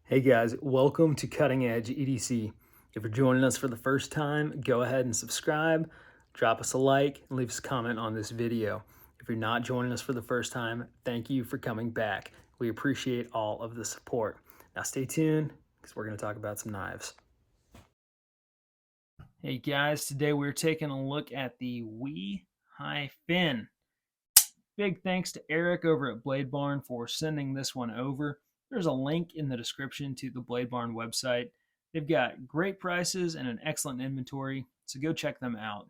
Hey guys, welcome to Cutting Edge EDC. If you're joining us for the first time, go ahead and subscribe, drop us a like, and leave us a comment on this video. If you're not joining us for the first time, thank you for coming back. We appreciate all of the support. Now stay tuned because we're going to talk about some knives. Hey guys, today we're taking a look at the WE High Fin. Big thanks to Eric over at Blade Barn for sending this one over. There's a link in the description to the Blade Barn website. They've got great prices and an excellent inventory, so go check them out.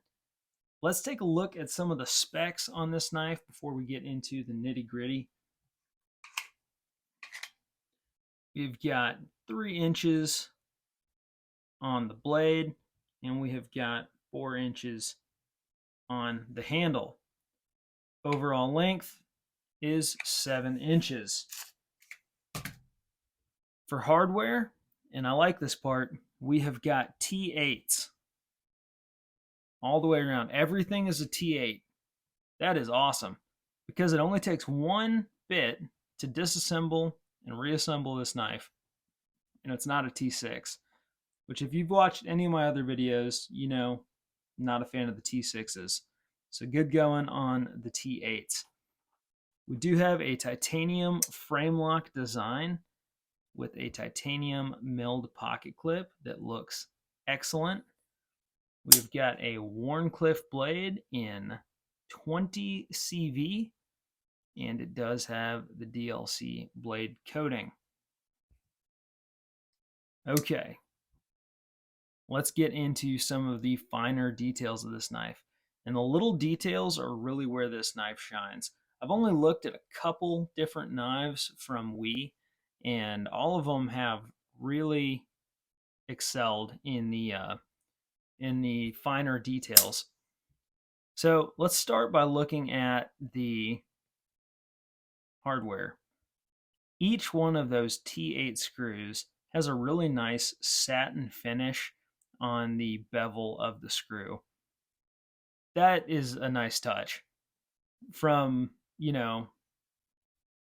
Let's take a look at some of the specs on this knife before we get into the nitty-gritty. We've got 3 inches on the blade, and we have got 4 inches on the handle. Overall length is 7 inches. For hardware, and I like this part, we have got T8s all the way around. Everything is a T8. That is awesome because it only takes one bit to disassemble and reassemble this knife, and it's not a T6, which if you've watched any of my other videos, you know I'm not a fan of the T6s. So good going on the T8s. We do have a titanium frame lock design with a titanium milled pocket clip that looks excellent. We've got a Wharncliffe blade in 20 CV, and it does have the DLC blade coating. Okay, let's get into some of the finer details of this knife. And the little details are really where this knife shines. I've only looked at a couple different knives from WE, and all of them have really excelled in the finer details. So let's start by looking at the hardware. Each one of those T8 screws has a really nice satin finish on the bevel of the screw. That is a nice touch. From,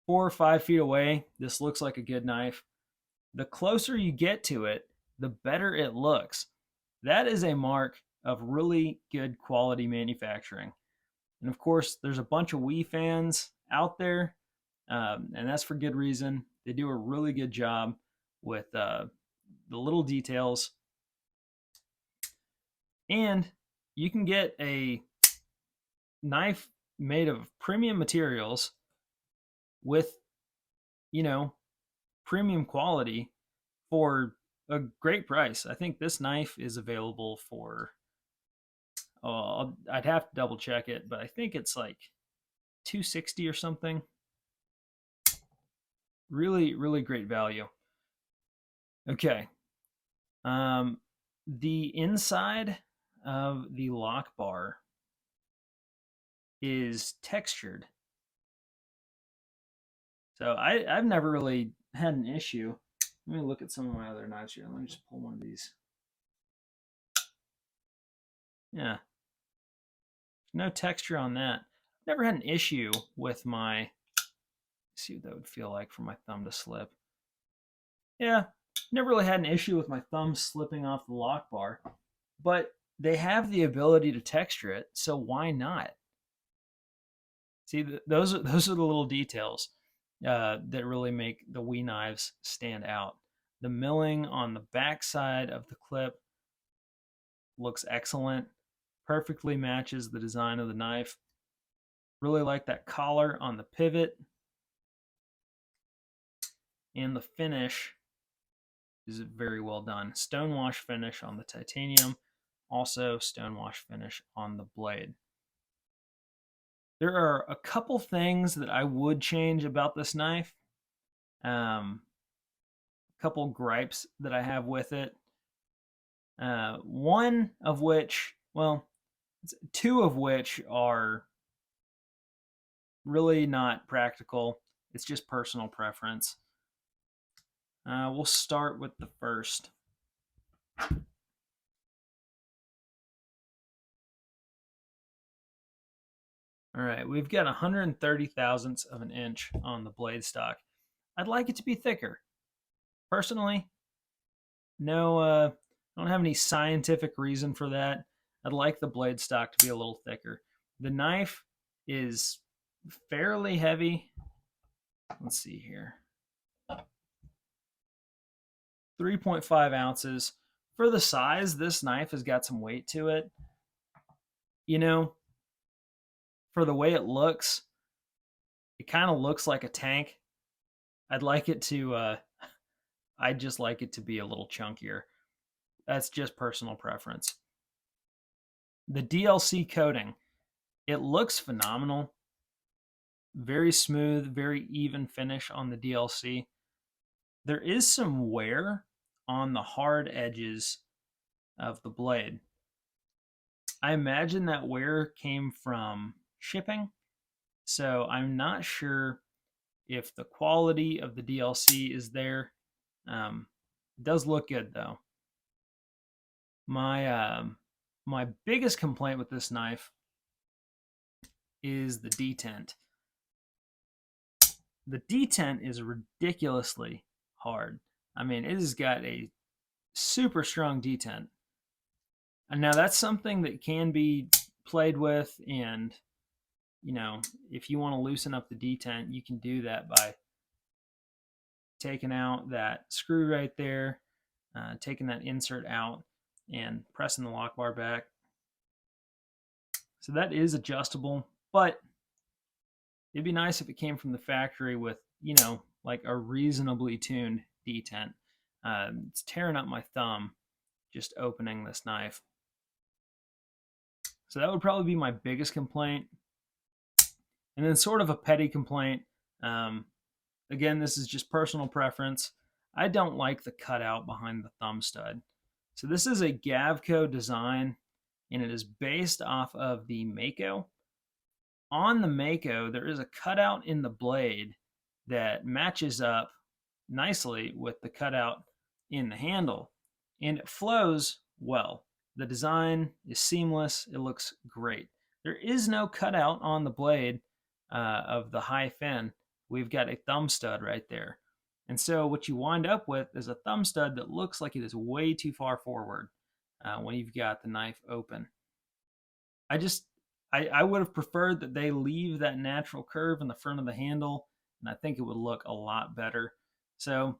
4 or 5 feet away, this looks like a good knife. The closer you get to it, the better it looks. That is a mark of really good quality manufacturing. And of course, there's a bunch of WE fans out there, and that's for good reason. They do a really good job with the little details. And you can get a knife made of premium materials with, premium quality for a great price. I think this knife is available for, I'd have to double check it, but I think it's like $260 or something. Really, really great value. Okay. The inside of the lock bar is textured. So I've never really had an issue. Let me look at some of my other knives here. Let me just pull one of these. Yeah. No texture on that. Never had an issue with my, see what that would feel like for my thumb to slip. Yeah, never really had an issue with my thumb slipping off the lock bar, but they have the ability to texture it, so why not? See, those are the little details that really make the WE knives stand out. The milling on the back side of the clip looks excellent, perfectly matches the design of the knife. Really like that collar on the pivot, and the finish is very well done. Stonewash finish on the titanium, also stonewash finish on the blade. There are a couple things that I would change about this knife. A couple gripes that I have with it. One of which, well, 2 of which are really not practical. It's just personal preference. We'll start with the first. All right, we've got 130 thousandths of an inch on the blade stock. I'd like it to be thicker. Personally, no, I don't have any scientific reason for that. I'd like the blade stock to be a little thicker. The knife is fairly heavy. Let's see here. 3.5 ounces. For the size, this knife has got some weight to it. You know, for the way it looks, it kind of looks like a tank. I'd like it to, I'd just like it to be a little chunkier. That's just personal preference. The DLC coating, it looks phenomenal. Very smooth, very even finish on the DLC. There is some wear on the hard edges of the blade. I imagine that wear came from shipping, so I'm not sure if the quality of the DLC is there. It does look good though. My biggest complaint with this knife is the detent. The detent is ridiculously hard. I mean, it has got a super strong detent. And now that's something that can be played with, and you know, if you want to loosen up the detent, you can do that by taking out that screw right there, taking that insert out, and pressing the lock bar back. So that is adjustable, but it'd be nice if it came from the factory with, you know, like a reasonably tuned detent. It's tearing up my thumb just opening this knife. So that would probably be my biggest complaint. And then sort of a petty complaint. Again, this is just personal preference. I don't like the cutout behind the thumb stud. So this is a Gavco design, and it is based off of the Mako. On the Mako, there is a cutout in the blade that matches up nicely with the cutout in the handle, and it flows well. The design is seamless. It looks great. There is no cutout on the blade of the high fin. We've got a thumb stud right there. And so what you wind up with is a thumb stud that looks like it is way too far forward when you've got the knife open. I would have preferred that they leave that natural curve in the front of the handle, and I think it would look a lot better. So,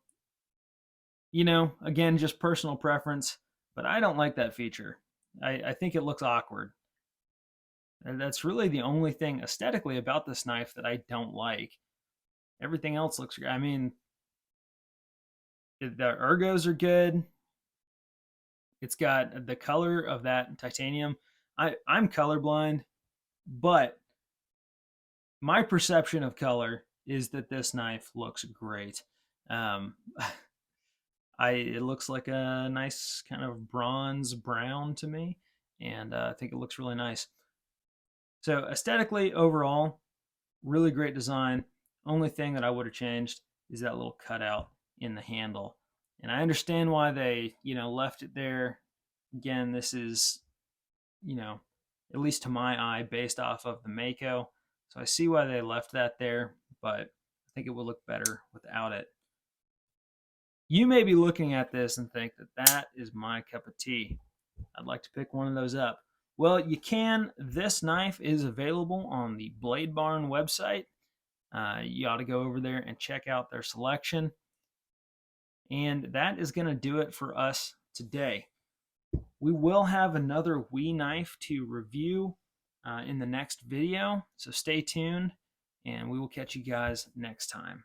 you know, again, just personal preference, but I don't like that feature. I think it looks awkward. And that's really the only thing aesthetically about this knife that I don't like. Everything else looks great. I mean, the ergos are good. It's got the color of that titanium. I'm colorblind, but my perception of color is that this knife looks great. It looks like a nice kind of bronze brown to me, and I think it looks really nice. So aesthetically, overall, really great design. Only thing that I would have changed is that little cutout in the handle. And I understand why they, you know, left it there. Again, this is, you know, at least to my eye, based off of the Mako. So I see why they left that there, but I think it would look better without it. You may be looking at this and think that that is my cup of tea. I'd like to pick one of those up. Well, you can. This knife is available on the Blade Barn website. You ought to go over there and check out their selection. And that is going to do it for us today. We will have another WE knife to review in the next video, so stay tuned, and we will catch you guys next time.